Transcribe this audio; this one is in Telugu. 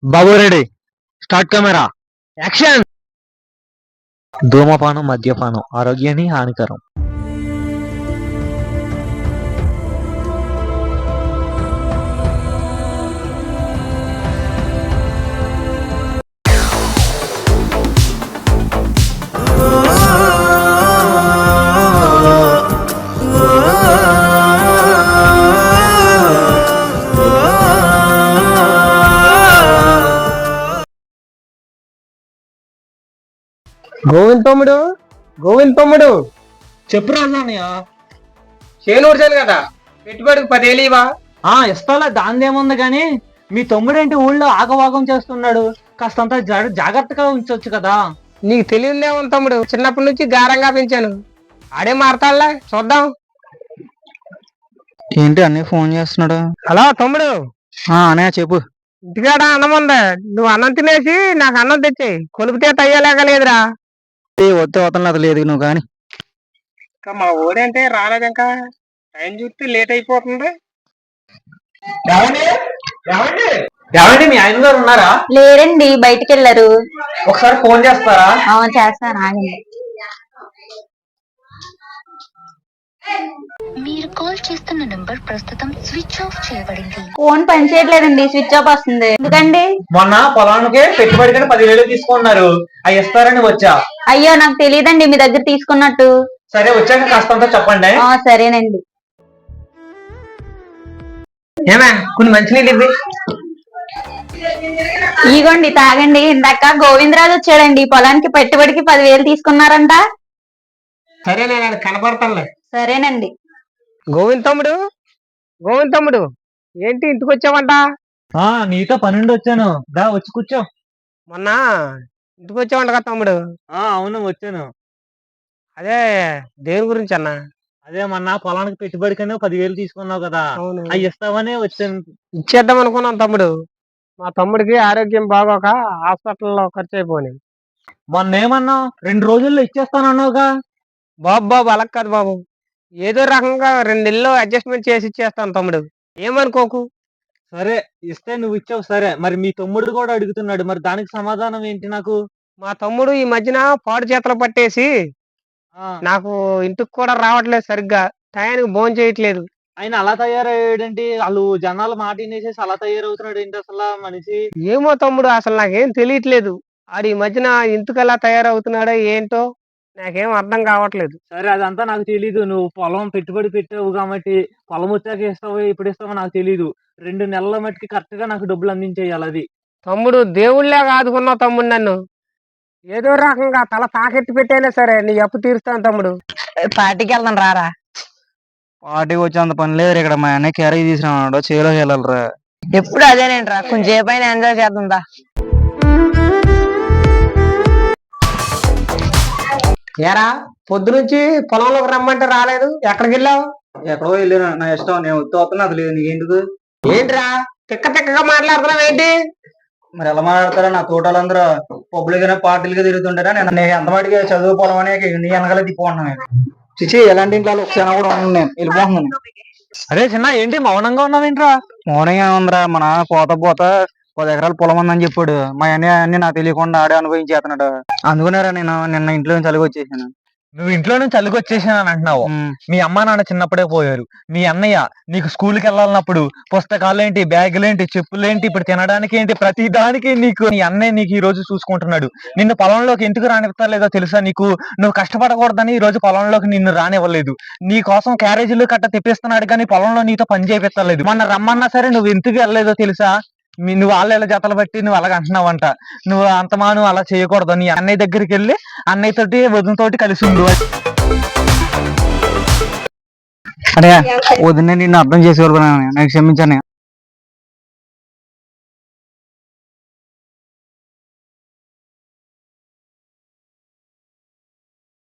బాబు రెడీ, స్టార్ట్ కెమెరా, యాక్షన్. ధూమపానం మద్యపానం ఆరోగ్యానికి హానికరం. గోవింద్ తమ్ముడు, గోవింద్ తమ్ముడు, చెప్పు రాజానయ్య. చేను ఊడ్చాను కదా, పెట్టుబడికి 10,000 ఇవా? ఇస్తాలా, దాందేముంది కానీ మీ తమ్ముడేంటి ఊళ్ళో ఆగవాగం చేస్తున్నాడు? కాస్తంత జాగ్రత్తగా ఉంచొచ్చు కదా. నీకు తెలియదేమో తమ్ముడు, చిన్నప్పటి నుంచి గారంగా పెంచాను. ఆడే మారతాడులే, చూద్దాం. ఏంటి అన్నీ ఫోన్ చేస్తున్నాడు? హలో తమ్ముడు. అన్నయ్య చెప్పు. ఇంటికాడ అన్నం ఉందా? నువ్వు అన్నం తినేసి నాకు అన్నం తెచ్చేయి, కొలిపితే తయ్యలేక లేదురా. వద్దు అవతల అది లేదు నువ్వు కానీ. ఇంకా మా ఊడంటే రాలేదు, ఇంకా టైం చూస్తే లేట్ అయిపోతుంది. ఏమండి మీ ఆయన గారు ఉన్నారా? లేరండి, బయటికి వెళ్ళారు. ఒకసారి ఫోన్ చేస్తారా? చేస్తాను, ఆగండి. మీరు కాల్ చేస్తున్న నంబర్ ప్రస్తుతం స్విచ్ ఆఫ్ చేయబడింది. ఫోన్ పని చేయట్లేదండి, స్విచ్ ఆఫ్ వస్తుంది. ఎందుకండి? మొన్న పొలానికి పెట్టుబడి 10,000 తీసుకున్నారు, అవి ఇస్తారని వచ్చా. అయ్యో, నాకు తెలియదండి మీ దగ్గర తీసుకున్నట్టు. సరే వచ్చాక కాస్తంత చెప్పండి. సరేనండి. ఏమే కొన్ని మంచినీళ్ళు ఇవ్వి. ఇగోండి తాగండి. ఇందాక గోవిందరాజు వచ్చాడండి, పొలానికి పెట్టుబడికి 10,000 తీసుకున్నారంట. సరే నేను కనపడతానులే. సరేనండి. గోవింద్ తమ్ముడు, గోవింద్ తమ్ముడు, ఏంటి ఇంటికి వచ్చావంట? నీతో పనుండి వచ్చాను, దా వచ్చి కూర్చో. మొన్న ఇంటికి వచ్చావంట కదా తమ్ముడు? అవును వచ్చాను. అదే దేని గురించి అన్న? అదే మొన్న పొలానికి పెట్టుబడికనే 10,000 తీసుకున్నావు కదా, అవును, అవి ఇస్తావనే వచ్చాను. ఇచ్చేద్దాం అనుకున్నాం తమ్ముడు. మా తమ్ముడికి ఆరోగ్యం బాగోక హాస్పిటల్లో ఖర్చు అయిపోయి. మొన్న ఏమన్నావు, 2 రోజుల్లో ఇచ్చేస్తానన్నావుగా. బాబు అలా కాదు బాబు, ఏదో రకంగా 2 నెలల్లో అడ్జస్ట్మెంట్ చేసి ఇచ్చేస్తాను తమ్ముడు, ఏమనుకోకు. సరే ఇస్తే నువ్వు ఇచ్చావు, సరే మరి మీ తమ్ముడు కూడా అడుగుతున్నాడు, మరి దానికి సమాధానం ఏంటి నాకు? మా తమ్ముడు ఈ మధ్యన పాడు చేతలు పట్టేసి నాకు ఇంటికి కూడా రావట్లేదు, సరిగ్గా టయానికి భోజనం చేయట్లేదు. ఆయన అలా తయారయ్యాడేంటి? వాళ్ళు జనాలు మాట వినేసేసి అలా తయారవుతున్నాడు ఏంటి అసలు మనిషి? ఏమో తమ్ముడు, అసలు నాకేం తెలియట్లేదు. ఆడు ఈ మధ్యన ఇంటికి ఎలా తయారవుతున్నాడో ఏంటో నాకేం అర్థం కావట్లేదు. సరే అదంతా నాకు తెలీదు, నువ్వు పొలం పెట్టుబడి పెట్టావు కాబట్టి పొలం వచ్చాక ఇస్తావో ఇప్పుడు ఇస్తావో నాకు తెలీదు. 2 నెలల మట్టికి కరెక్ట్ గా నాకు డబ్బులు అందించేయాలి. అది తమ్ముడు దేవుళ్ళగా ఆదుకున్నావు తమ్ముడు నన్ను. ఏదో రకంగా తల తాకెత్తి పెట్టైనా సరే నీ అప్పు తీరుస్తాను తమ్ముడు. పార్టీకి వెళ్దాం రారా. పార్టీకి వచ్చేంత పని లేదు ఇక్కడ, మా అన్నయ్య క్యారేజ్ తీసుకున్నాడు, చేలోకి వెళ్ళాలరా. ఎప్పుడు అదేనేంట్రా, కొంచెం సేపైనా ఎంజాయ్ చేద్దా. ఏరా పొద్దు నుంచి పొలంలోకి రమ్మంటే రాలేదు, ఎక్కడికి వెళ్ళావు? ఎక్కడో వెళ్ళాను, నా ఇష్టం, నేను వస్తున్నా అది లేదు నీకెందుకు? ఏంట్రా తిక్కగా మాట్లాడుతున్నావు ఏంటి? మరి ఎలా మాట్లాడతారా? నా తోటలందరూ పబ్లిక్ పార్టీలుగా తిరుగుతుంటారా? నేను ఎంత మటుకి చదువుకోవడం అనే నీ వెనకాల తిప్పుకుంటున్నాను. చిచి ఎలాంటి ఇంట్లో ఒకసారి కూడా ఉన్నాను, నేను వెళ్ళిపోతున్నాను. అరే చిన్న ఏంటి మౌనంగా ఉన్నావేంట్రా? మౌనంగా ఉందిరా, మన పోత 10 ఎకరాల పొలం ఉందని చెప్పాడు. మా అన్ని నాకు తెలియకుండా ఆడే అనుభవించేస్తున్నాడు. అందుకునేరా నేను నిన్న ఇంట్లో నుంచి అలిగి వచ్చేసాను. నువ్వు ఇంట్లో నుంచి అలిగి వచ్చేసాను అంటున్నావు? మీ అమ్మ నాన్న చిన్నప్పుడే పోయారు. మీ అన్నయ్య నీకు స్కూల్కి వెళ్ళాలన్నప్పుడు పుస్తకాలేంటి, బ్యాగులేంటి, చెప్పులేంటి, ఇప్పుడు తినడానికి ఏంటి, ప్రతి దానికి నీకు నీ అన్నయ్య నీకు ఈ రోజు చూసుకుంటున్నాడు. నిన్ను పొలంలోకి ఎందుకు రానివ్వలేదో తెలుసా నీకు? నువ్వు కష్టపడకూడదని ఈ రోజు పొలంలోకి నిన్ను రానివ్వలేదు. నీ కోసం క్యారేజీలు కట్ట తెప్పిస్తున్నాడు కానీ పొలంలో నీతో పని చేపిస్తలేదు. మొన్న రమ్మన్నా సరే నువ్వు ఎందుకు వెళ్ళలేదో తెలుసా? నువ్వు వాళ్ళ జతలు బట్టి నువ్వు అలాగ అంటున్నావంట. నువ్వు అంతమాను అలా చేయకూడదు. నీ అన్నయ్య దగ్గరికి వెళ్ళి అన్నయ్య తోటి వదినతోటి కలిసి ఉండు. అదే వదిన నిన్ను అర్థం చేసుకోవాలి, నాకు క్షమించాను.